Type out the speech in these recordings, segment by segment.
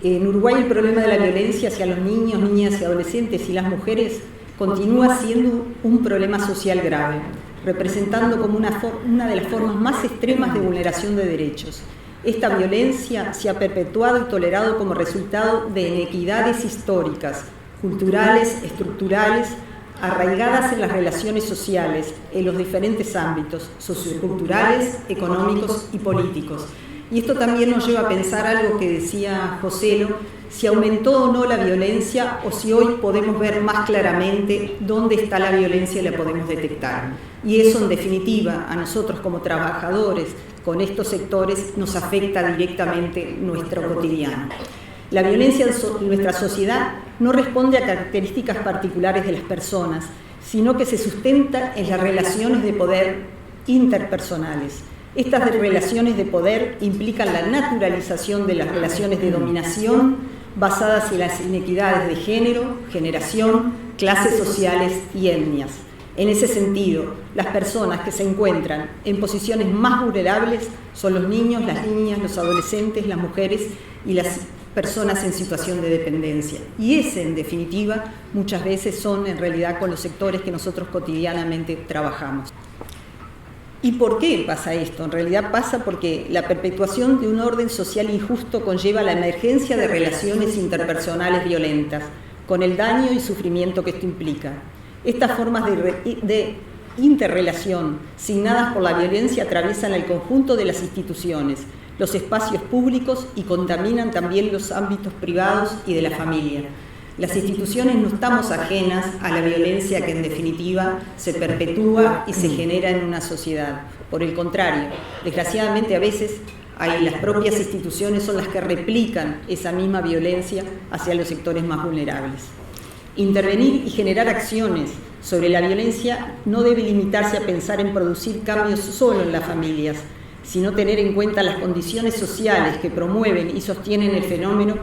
En Uruguay el problema de la violencia hacia los niños, niñas y adolescentes y las mujeres continúa siendo un problema social grave, representando como una de las formas más extremas de vulneración de derechos. Esta violencia se ha perpetuado y tolerado como resultado de inequidades históricas, culturales, estructurales, arraigadas en las relaciones sociales, en los diferentes ámbitos socioculturales, económicos y políticos. Y esto también nos lleva a pensar algo que decía Joselo, si aumentó o no la violencia o si hoy podemos ver más claramente dónde está la violencia y la podemos detectar. Y eso, en definitiva, a nosotros como trabajadores con estos sectores nos afecta directamente nuestro cotidiano. La violencia en nuestra sociedad no responde a características particulares de las personas, sino que se sustenta en las relaciones de poder interpersonales. Estas relaciones de poder implican la naturalización de las relaciones de dominación basadas en las inequidades de género, generación, clases sociales y etnias. En ese sentido, las personas que se encuentran en posiciones más vulnerables son los niños, las niñas, los adolescentes, las mujeres y las personas en situación de dependencia. Y ese, en definitiva, muchas veces son en realidad con los sectores que nosotros cotidianamente trabajamos. ¿Y por qué pasa esto? En realidad pasa porque la perpetuación de un orden social injusto conlleva la emergencia de relaciones interpersonales violentas, con el daño y sufrimiento que esto implica. Estas formas de interrelación, signadas por la violencia, atraviesan el conjunto de las instituciones, los espacios públicos y contaminan también los ámbitos privados y de la familia. Las instituciones no estamos ajenas a la violencia que en definitiva se perpetúa y se genera en una sociedad. Por el contrario, desgraciadamente a veces las propias instituciones son las que replican esa misma violencia hacia los sectores más vulnerables. Intervenir y generar acciones sobre la violencia no debe limitarse a pensar en producir cambios solo en las familias, sino tener en cuenta las condiciones sociales que promueven y sostienen el fenómeno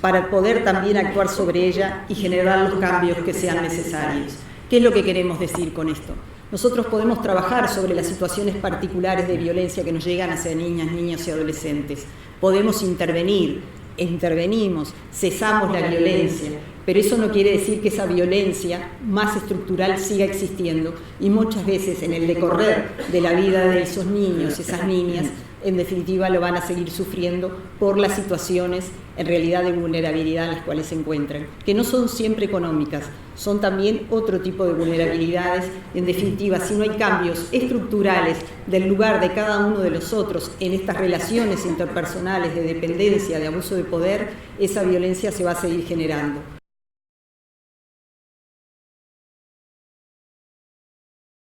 para poder también actuar sobre ella y generar los cambios que sean necesarios. ¿Qué es lo que queremos decir con esto? Nosotros podemos trabajar sobre las situaciones particulares de violencia que nos llegan hacia niñas, niños y adolescentes. Podemos intervenimos, cesamos la violencia, pero eso no quiere decir que esa violencia más estructural siga existiendo y muchas veces en el decorrer de la vida de esos niños, esas niñas, en definitiva lo van a seguir sufriendo por las situaciones en realidad de vulnerabilidad en las cuales se encuentran, que no son siempre económicas, son también otro tipo de vulnerabilidades. En definitiva, si no hay cambios estructurales del lugar de cada uno de los otros en estas relaciones interpersonales de dependencia, de abuso de poder, esa violencia se va a seguir generando.